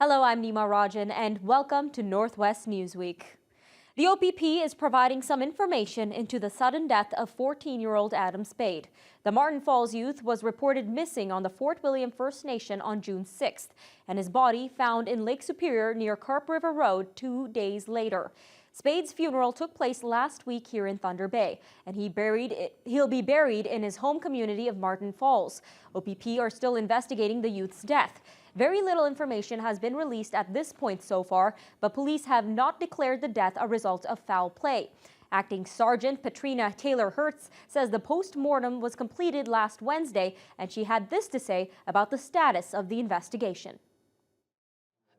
Hello, I'm Nima Rajan, and welcome to Northwest Newsweek. The OPP is providing some information into the sudden death of 14-year-old Adam Spade. The Martin Falls youth was reported missing on the Fort William First Nation on June 6th, and his body found in Lake Superior near Carp River Road 2 days later. Spade's funeral took place last week here in Thunder Bay, and he'll be buried in his home community of Martin Falls. OPP are still investigating the youth's death. Very little information has been released at this point so far, but police have not declared the death a result of foul play. Acting Sergeant Patrina Taylor-Hertz says the post-mortem was completed last Wednesday, and she had this to say about the status of the investigation.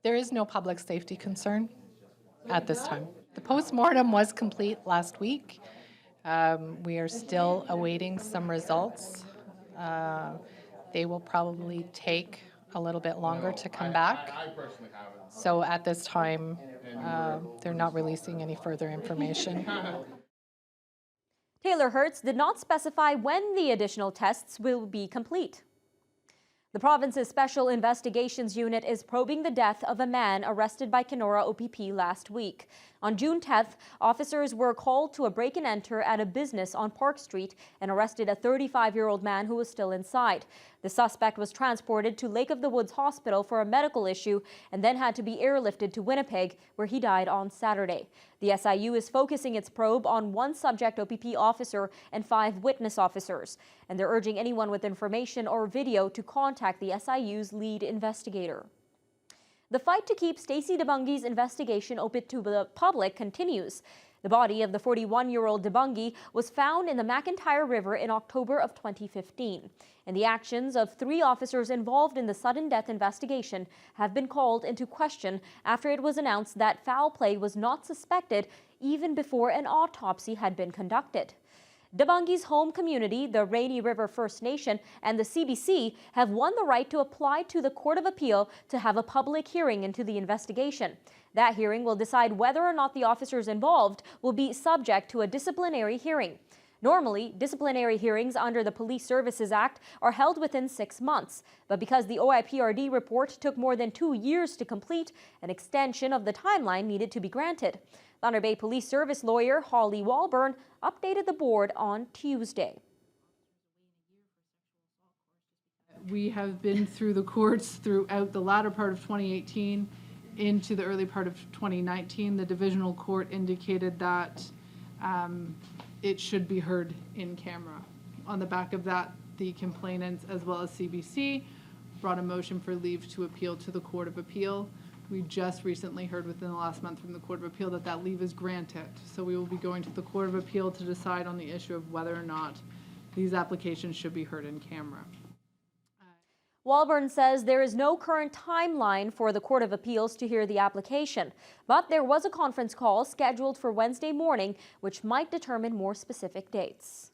There is no public safety concern at this time. The post-mortem was complete last week. We are still awaiting some results. They will probably take a little bit longer to come back. So at this time, they're not releasing any further information. Taylor-Hertz did not specify when the additional tests will be complete. The province's Special Investigations Unit is probing the death of a man arrested by Kenora OPP last week. On June 10th, officers were called to a break-and-enter at a business on Park Street and arrested a 35-year-old man who was still inside. The suspect was transported to Lake of the Woods Hospital for a medical issue and then had to be airlifted to Winnipeg, where he died on Saturday. The SIU is focusing its probe on one subject OPP officer and 5 witness officers, and they're urging anyone with information or video to contact the SIU's lead investigator. The fight to keep Stacey Debungy's investigation open to the public continues. The body of the 41-year-old Debungy was found in the McIntyre River in October of 2015, and the actions of 3 officers involved in the sudden death investigation have been called into question after it was announced that foul play was not suspected even before an autopsy had been conducted. Debungy's home community, the Rainy River First Nation, and the CBC have won the right to apply to the Court of Appeal to have a public hearing into the investigation. That hearing will decide whether or not the officers involved will be subject to a disciplinary hearing. Normally, disciplinary hearings under the Police Services Act are held within 6 months, but because the OIPRD report took more than 2 years to complete, an extension of the timeline needed to be granted. Thunder Bay Police Service lawyer Holly Walburn updated the board on Tuesday. We have been through the courts throughout the latter part of 2018 into the early part of 2019. The divisional court indicated that it should be heard in camera. On the back of that, the complainants as well as CBC brought a motion for leave to appeal to the Court of Appeal. We just recently heard within the last month from the Court of Appeal that that leave is granted. So we will be going to the Court of Appeal to decide on the issue of whether or not these applications should be heard in camera. Walburn says there is no current timeline for the Court of Appeals to hear the application, but there was a conference call scheduled for Wednesday morning, which might determine more specific dates.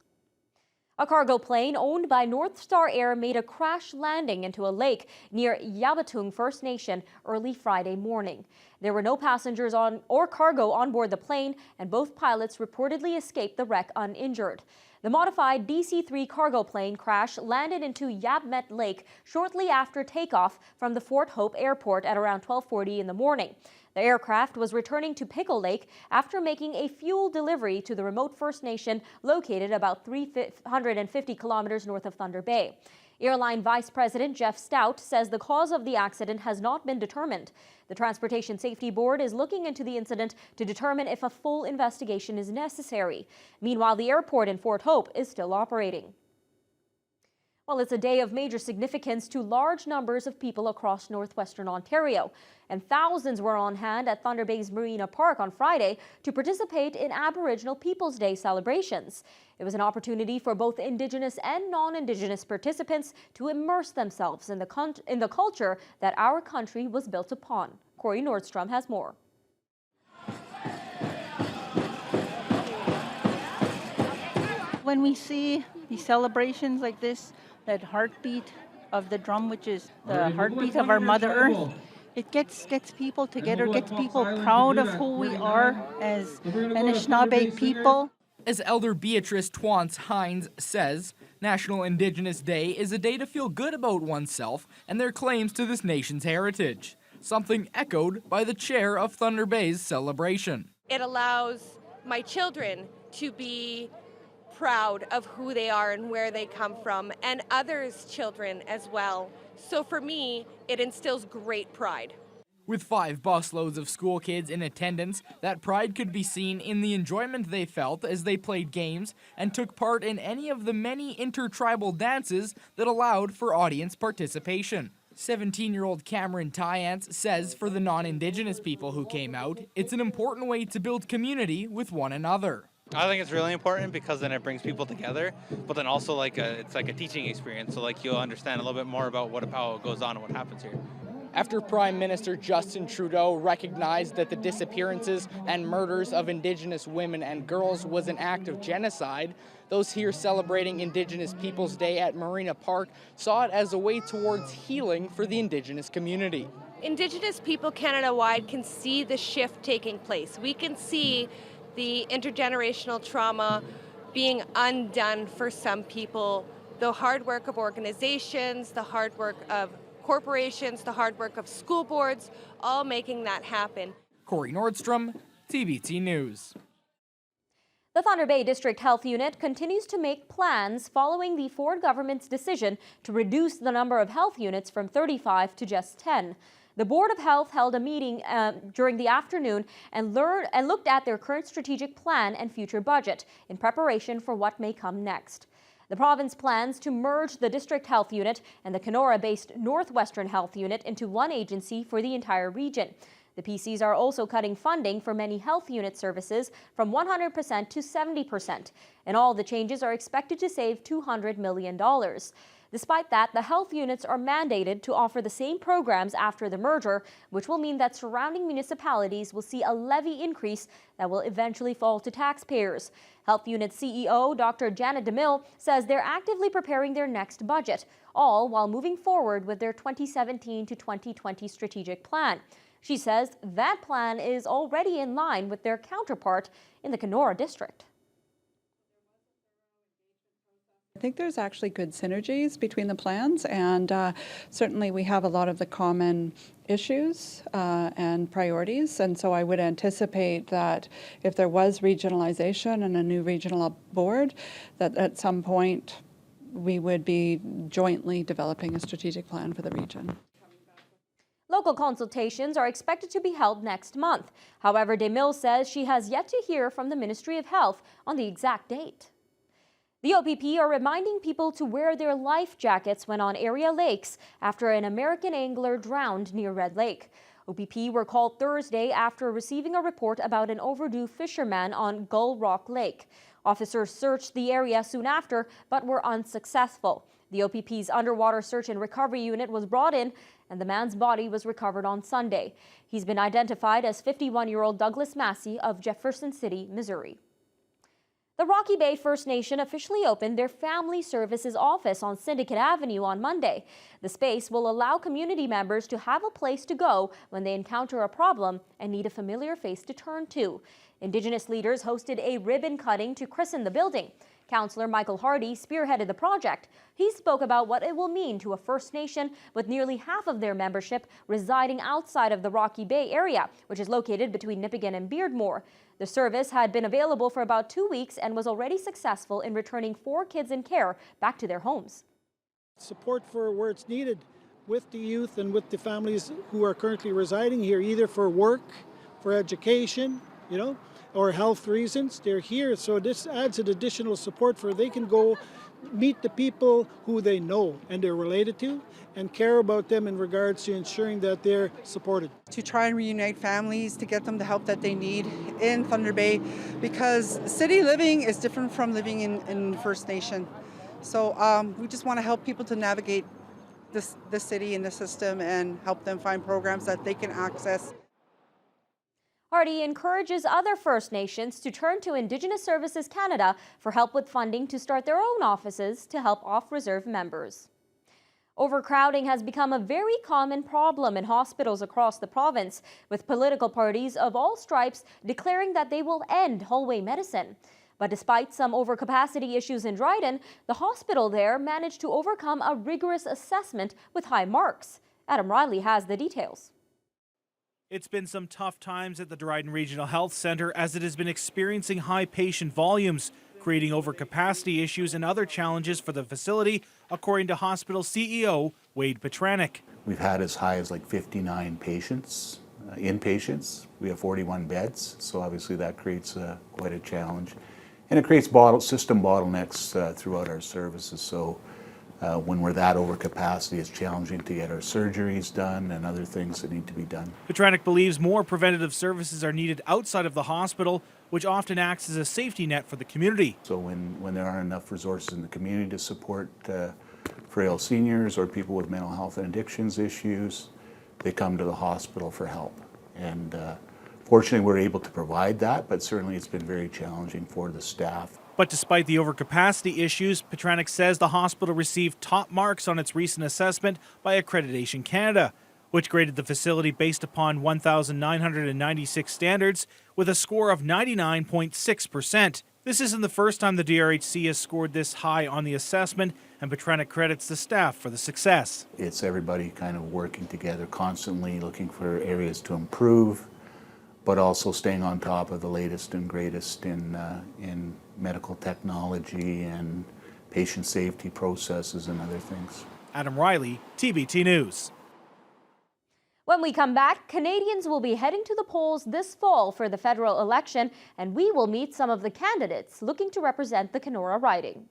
A cargo plane owned by North Star Air made a crash landing into a lake near Yabatung First Nation early Friday morning. There were no passengers or cargo on board the plane, and both pilots reportedly escaped the wreck uninjured. The modified DC-3 cargo plane crash landed into Yabmet Lake shortly after takeoff from the Fort Hope Airport at around 12:40 in the morning. The aircraft was returning to Pickle Lake after making a fuel delivery to the remote First Nation located about 350 kilometers north of Thunder Bay. Airline Vice President Jeff Stout says the cause of the accident has not been determined. The Transportation Safety Board is looking into the incident to determine if a full investigation is necessary. Meanwhile, the airport in Fort Hope is still operating. Well, it's a day of major significance to large numbers of people across northwestern Ontario, and thousands were on hand at Thunder Bay's Marina Park on Friday to participate in Aboriginal Peoples Day celebrations. It was an opportunity for both Indigenous and non-Indigenous participants to immerse themselves in the culture that our country was built upon. Corey Nordstrom has more. When we see these celebrations like this, that heartbeat of the drum, which is the heartbeat of our Mother Earth, it gets people together, gets people proud of who we are as Anishinaabe people. As Elder Beatrice Twants Hines says, National Indigenous Day is a day to feel good about oneself and their claims to this nation's heritage. something echoed by the chair of Thunder Bay's celebration. It allows my children to be proud of who they are and where they come from, and others' children as well. So for me, it instills great pride. With 5 busloads of school kids in attendance, that pride could be seen in the enjoyment they felt as they played games and took part in any of the many intertribal dances that allowed for audience participation. 17-year-old Cameron Tyance says for the non-Indigenous people who came out, it's an important way to build community with one another. I think it's really important because then it brings people together, but then also it's like a teaching experience, so you'll understand a little bit more about how it goes on and what happens here. After Prime Minister Justin Trudeau recognized that the disappearances and murders of Indigenous women and girls was an act of genocide, those here celebrating Indigenous Peoples Day at Marina Park saw it as a way towards healing for the Indigenous community. Indigenous people Canada-wide can see the shift taking place. We can see the intergenerational trauma being undone for some people, the hard work of organizations, the hard work of corporations, the hard work of school boards, all making that happen. Corey Nordstrom, TBT News. The Thunder Bay District Health Unit continues to make plans following the Ford government's decision to reduce the number of health units from 35 to just 10. The Board of Health held a meeting during the afternoon and looked at their current strategic plan and future budget in preparation for what may come next. The province plans to merge the District Health Unit and the Kenora-based Northwestern Health Unit into one agency for the entire region. The PCs are also cutting funding for many health unit services from 100% to 70%, and all the changes are expected to save $200 million. Despite that, the health units are mandated to offer the same programs after the merger, which will mean that surrounding municipalities will see a levy increase that will eventually fall to taxpayers. Health Unit CEO Dr. Janet DeMille says they're actively preparing their next budget, all while moving forward with their 2017 to 2020 strategic plan. She says that plan is already in line with their counterpart in the Kenora district. I think there's actually good synergies between the plans, and certainly we have a lot of the common issues and priorities, and so I would anticipate that if there was regionalization and a new regional board, that at some point we would be jointly developing a strategic plan for the region. Local consultations are expected to be held next month. However, DeMille says she has yet to hear from the Ministry of Health on the exact date. The OPP are reminding people to wear their life jackets when on area lakes after an American angler drowned near Red Lake. OPP were called Thursday after receiving a report about an overdue fisherman on Gull Rock Lake. Officers searched the area soon after, but were unsuccessful. The OPP's underwater search and recovery unit was brought in, and the man's body was recovered on Sunday. He's been identified as 51-year-old Douglas Massey of Jefferson City, Missouri. The Rocky Bay First Nation officially opened their Family Services office on Syndicate Avenue on Monday. The space will allow community members to have a place to go when they encounter a problem and need a familiar face to turn to. Indigenous leaders hosted a ribbon cutting to christen the building. Councillor Michael Hardy spearheaded the project. He spoke about what it will mean to a First Nation with nearly half of their membership residing outside of the Rocky Bay area, which is located between Nipigon and Beardmore. The service had been available for about 2 weeks and was already successful in returning 4 kids in care back to their homes. Support for where it's needed with the youth and with the families who are currently residing here, either for work, for education, or health reasons. They're here, so this adds an additional support for they can go meet the people who they know and they're related to and care about them in regards to ensuring that they're supported. To try and reunite families, to get them the help that they need in Thunder Bay, because city living is different from living in First Nation. So we just want to help people to navigate this city and the system and help them find programs that they can access. Hardy encourages other First Nations to turn to Indigenous Services Canada for help with funding to start their own offices to help off-reserve members. Overcrowding has become a very common problem in hospitals across the province, with political parties of all stripes declaring that they will end hallway medicine. But despite some overcapacity issues in Dryden, the hospital there managed to overcome a rigorous assessment with high marks. Adam Riley has the details. It's been some tough times at the Dryden Regional Health Centre as it has been experiencing high patient volumes, creating overcapacity issues and other challenges for the facility, according to hospital CEO Wade Petranek. We've had as high as like 59 patients, inpatients. We have 41 beds, so obviously that creates quite a challenge. And it creates system bottlenecks throughout our services. So when we're that over capacity, it's challenging to get our surgeries done and other things that need to be done. Petranek believes more preventative services are needed outside of the hospital, which often acts as a safety net for the community. So when there aren't enough resources in the community to support frail seniors or people with mental health and addictions issues, they come to the hospital for help. And fortunately, we're able to provide that, but certainly it's been very challenging for the staff. But despite the overcapacity issues, Petranek says the hospital received top marks on its recent assessment by Accreditation Canada, which graded the facility based upon 1,996 standards with a score of 99.6%. This isn't the first time the DRHC has scored this high on the assessment, and Petranek credits the staff for the success. It's everybody kind of working together, constantly looking for areas to improve, but also staying on top of the latest and greatest in medical technology and patient safety processes and other things. Adam Riley, TBT News. When we come back, Canadians will be heading to the polls this fall for the federal election, and we will meet some of the candidates looking to represent the Kenora riding.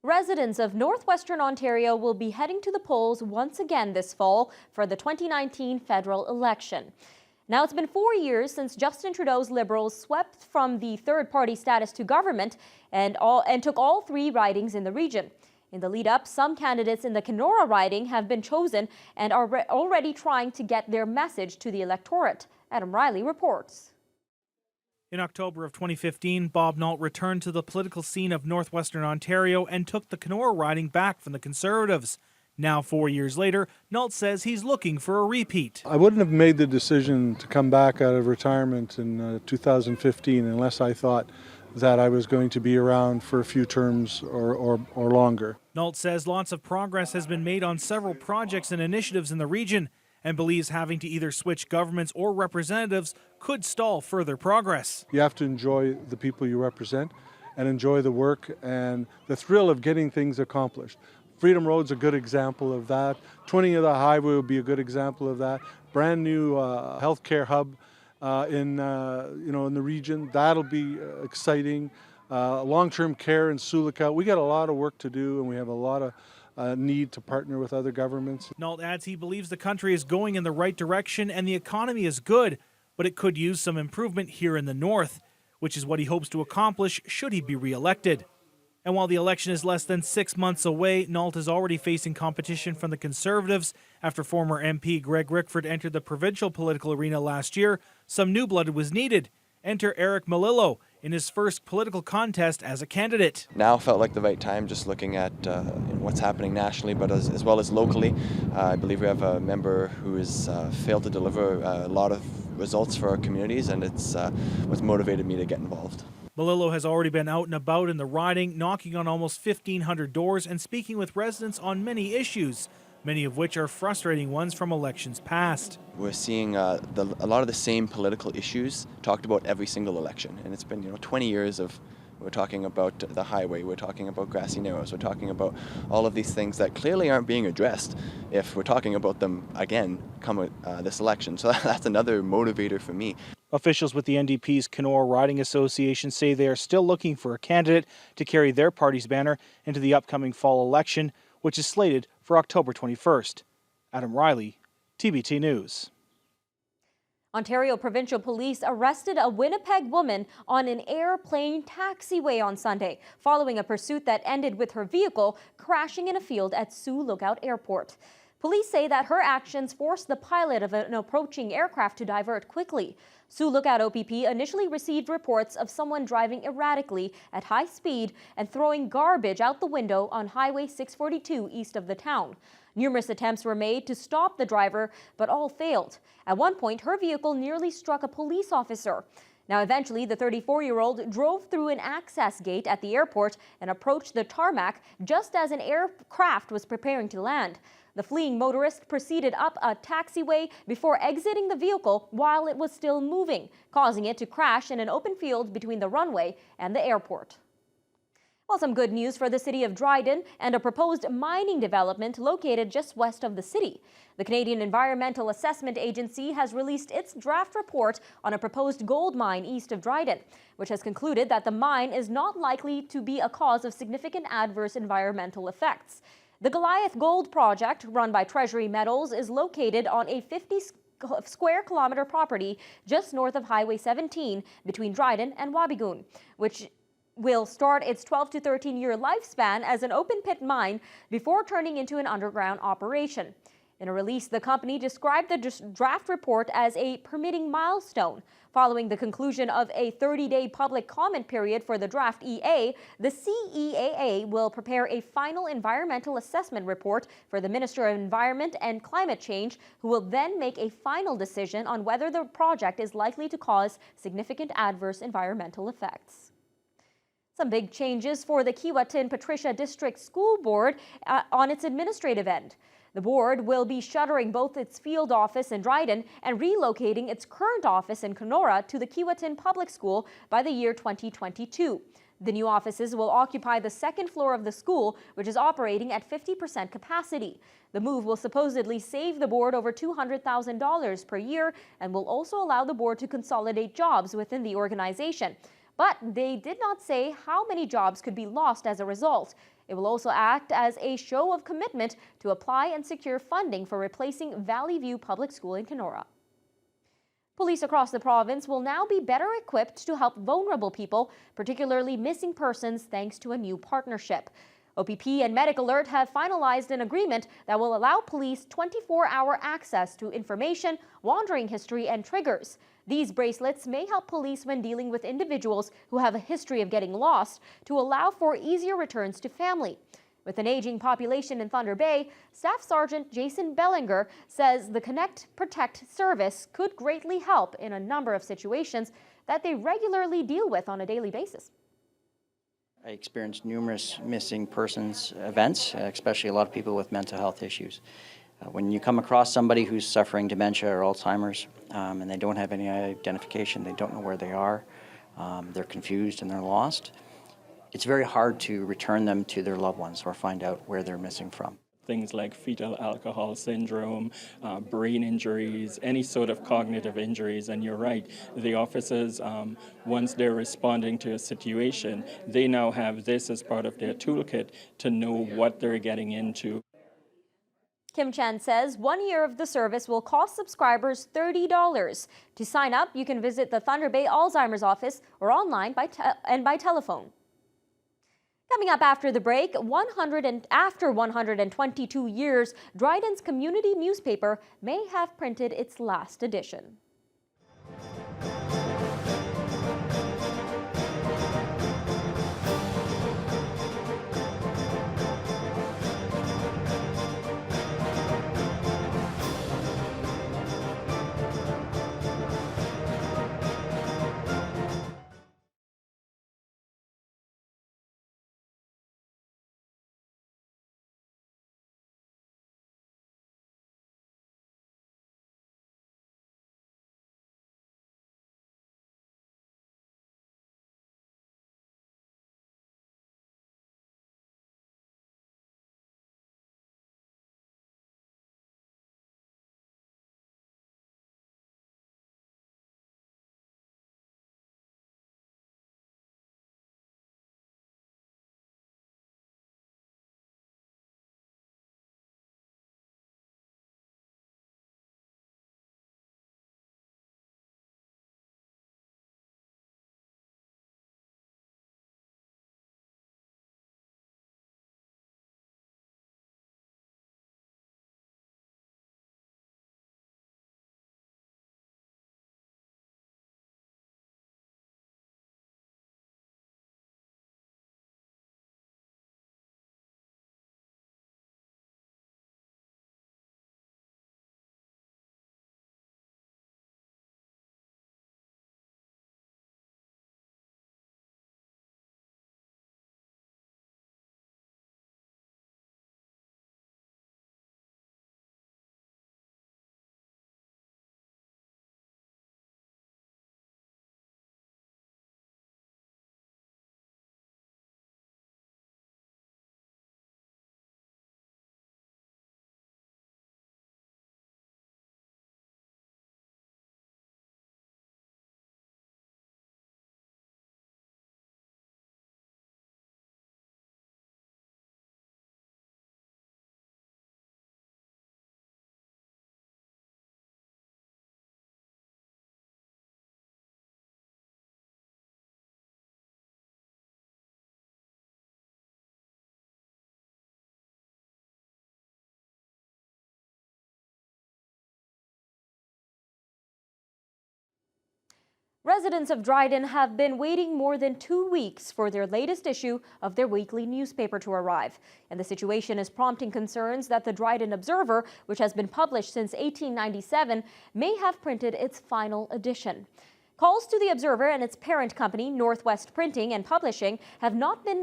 Residents of northwestern Ontario will be heading to the polls once again this fall for the 2019 federal election. Now, it's been 4 years since Justin Trudeau's Liberals swept from the third-party status to government and took all 3 ridings in the region. In the lead-up, some candidates in the Kenora riding have been chosen and are already trying to get their message to the electorate. Adam Riley reports. In October of 2015, Bob Nault returned to the political scene of northwestern Ontario and took the Kenora riding back from the Conservatives. Now, 4 years later, Nault says he's looking for a repeat. I wouldn't have made the decision to come back out of retirement in 2015 unless I thought that I was going to be around for a few terms or longer. Nault says lots of progress has been made on several projects and initiatives in the region, and believes having to either switch governments or representatives could stall further progress. You have to enjoy the people you represent, and enjoy the work and the thrill of getting things accomplished. Freedom Road's a good example of that. 20 of the highway would be a good example of that. Brand new healthcare hub in the region. That'll be exciting. Long-term care in Sioux Lookout. We got a lot of work to do, and we have a lot of need to partner with other governments. Nault adds he believes the country is going in the right direction and the economy is good, but it could use some improvement here in the north, which is what he hopes to accomplish should he be re-elected. And while the election is less than 6 months away, Nault is already facing competition from the Conservatives. After former MP Greg Rickford entered the provincial political arena last year, some new blood was needed. Enter Eric Melillo in his first political contest as a candidate. Now felt like the right time, just looking at what's happening nationally, but as well as locally. I believe we have a member who has failed to deliver a lot of results for our communities, and it's what's motivated me to get involved. Melillo has already been out and about in the riding, knocking on almost 1,500 doors and speaking with residents on many issues, many of which are frustrating ones from elections past. We're seeing a lot of the same political issues talked about every single election, and it's been 20 years of. We're talking about the highway, we're talking about Grassy Narrows, we're talking about all of these things that clearly aren't being addressed if we're talking about them again come this election. So that's another motivator for me. Officials with the NDP's Kenora Riding Association say they are still looking for a candidate to carry their party's banner into the upcoming fall election, which is slated for October 21st. Adam Riley, TBT News. Ontario Provincial Police arrested a Winnipeg woman on an airplane taxiway on Sunday, following a pursuit that ended with her vehicle crashing in a field at Sioux Lookout Airport. Police say that her actions forced the pilot of an approaching aircraft to divert quickly. Sioux Lookout OPP initially received reports of someone driving erratically at high speed and throwing garbage out the window on Highway 642 east of the town. Numerous attempts were made to stop the driver, but all failed. At one point, her vehicle nearly struck a police officer. Now, eventually, the 34-year-old drove through an access gate at the airport and approached the tarmac just as an aircraft was preparing to land. The fleeing motorist proceeded up a taxiway before exiting the vehicle while it was still moving, causing it to crash in an open field between the runway and the airport. Well, some good news for the city of Dryden and a proposed mining development located just west of the city. The Canadian Environmental Assessment Agency has released its draft report on a proposed gold mine east of Dryden, which has concluded that the mine is not likely to be a cause of significant adverse environmental effects. The Goliath Gold Project, run by Treasury Metals, is located on a 50 square kilometer property just north of Highway 17 between Dryden and Wabigoon, which will start its 12 to 13-year lifespan as an open-pit mine before turning into an underground operation. In a release, the company described the draft report as a permitting milestone. Following the conclusion of a 30-day public comment period for the draft EA, the CEAA will prepare a final environmental assessment report for the Minister of Environment and Climate Change, who will then make a final decision on whether the project is likely to cause significant adverse environmental effects. Some big changes for the Keewatin-Patricia District School Board on its administrative end. The board will be shuttering both its field office in Dryden and relocating its current office in Kenora to the Keewatin Public School by the year 2022. The new offices will occupy the second floor of the school, which is operating at 50% capacity. The move will supposedly save the board over $200,000 per year and will also allow the board to consolidate jobs within the organization. But they did not say how many jobs could be lost as a result. It will also act as a show of commitment to apply and secure funding for replacing Valley View Public School in Kenora. Police across the province will now be better equipped to help vulnerable people, particularly missing persons, thanks to a new partnership. OPP and MedicAlert have finalized an agreement that will allow police 24-hour access to information, wandering history, and triggers. These bracelets may help police when dealing with individuals who have a history of getting lost to allow for easier returns to family. With an aging population in Thunder Bay, Staff Sergeant Jason Bellinger says the Connect Protect service could greatly help in a number of situations that they regularly deal with on a daily basis. I experienced numerous missing persons events, especially a lot of people with mental health issues. When you come across somebody who's suffering dementia or Alzheimer's and they don't have any identification, they don't know where they are, they're confused and they're lost, it's very hard to return them to their loved ones or find out where they're missing from. Things like fetal alcohol syndrome, brain injuries, any sort of cognitive injuries. And you're right, the officers, once they're responding to a situation, they now have this as part of their toolkit to know what they're getting into. Kim Chan says 1 year of the service will cost subscribers $30. To sign up, you can visit the Thunder Bay Alzheimer's office or online by telephone. Coming up after the break, after 122 years, Dryden's community newspaper may have printed its last edition. Residents of Dryden have been waiting more than 2 weeks for their latest issue of their weekly newspaper to arrive. And the situation is prompting concerns that the Dryden Observer, which has been published since 1897, may have printed its final edition. Calls to the Observer and its parent company, Northwest Printing and Publishing, have not been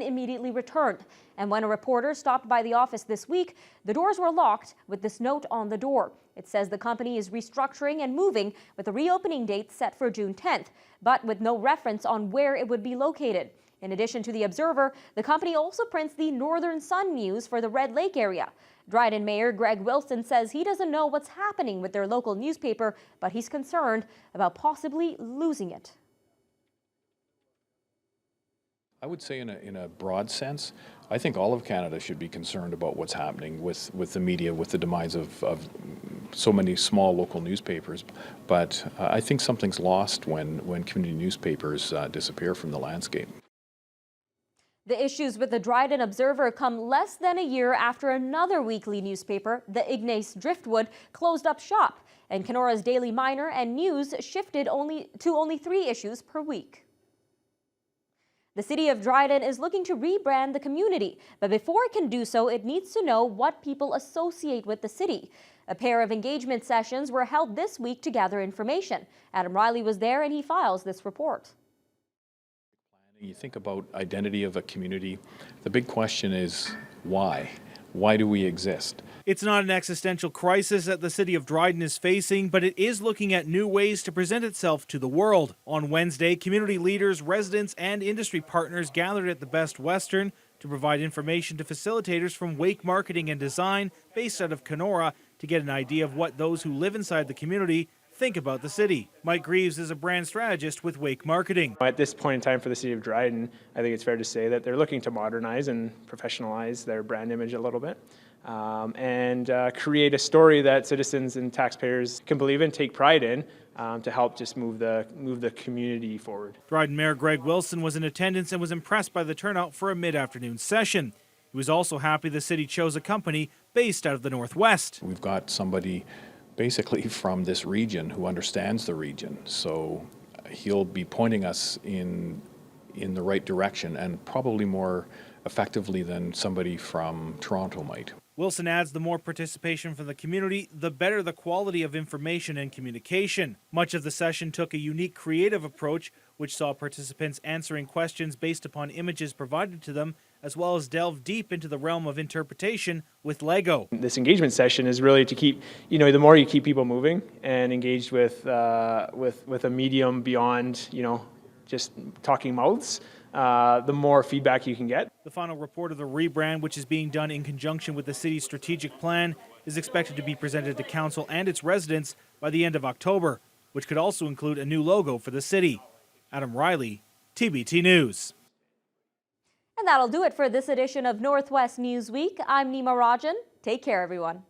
immediately returned. And when a reporter stopped by the office this week, the doors were locked with this note on the door. It says the company is restructuring and moving with a reopening date set for June 10th, but with no reference on where it would be located. In addition to the Observer, the company also prints the Northern Sun News for the Red Lake area. Dryden Mayor Greg Wilson says he doesn't know what's happening with their local newspaper, but he's concerned about possibly losing it. I would say in a broad sense, I think all of Canada should be concerned about what's happening with the media, with the demise of so many small local newspapers. But I think something's lost when community newspapers disappear from the landscape. The issues with the Dryden Observer come less than a year after another weekly newspaper, the Ignace Driftwood, closed up shop, and Keноra's Daily Miner and News shifted to only 3 issues per week. The city of Dryden is looking to rebrand the community, but before it can do so, it needs to know what people associate with the city. A pair of engagement sessions were held this week to gather information. Adam Riley was there and he files this report. You think about identity of a community, the big question is why? Why do we exist? It's not an existential crisis that the city of Dryden is facing, but it is looking at new ways to present itself to the world. On Wednesday, community leaders, residents, and industry partners gathered at the Best Western to provide information to facilitators from Wake Marketing and Design, based out of Kenora, to get an idea of what those who live inside the community think about the city. Mike Greaves is a brand strategist with Wake Marketing. At this point in time for the city of Dryden, I think it's fair to say that they're looking to modernize and professionalize their brand image a little bit. And create a story that citizens and taxpayers can believe in, take pride in, to help just move the community forward. Dryden Mayor Greg Wilson was in attendance and was impressed by the turnout for a mid-afternoon session. He was also happy the city chose a company based out of the Northwest. We've got somebody basically from this region who understands the region, so he'll be pointing us in the right direction and probably more effectively than somebody from Toronto might. Wilson adds the more participation from the community, the better the quality of information and communication. Much of the session took a unique creative approach, which saw participants answering questions based upon images provided to them, as well as delve deep into the realm of interpretation with Lego. This engagement session is really to keep, the more you keep people moving and engaged with a medium beyond, just talking mouths, the more feedback you can get. The final report of the rebrand, which is being done in conjunction with the city's strategic plan, is expected to be presented to council and its residents by the end of October, which could also include a new logo for the city. Adam Riley, TBT News. And that'll do it for this edition of Northwest Newsweek. I'm Nima Rajan. Take care, everyone.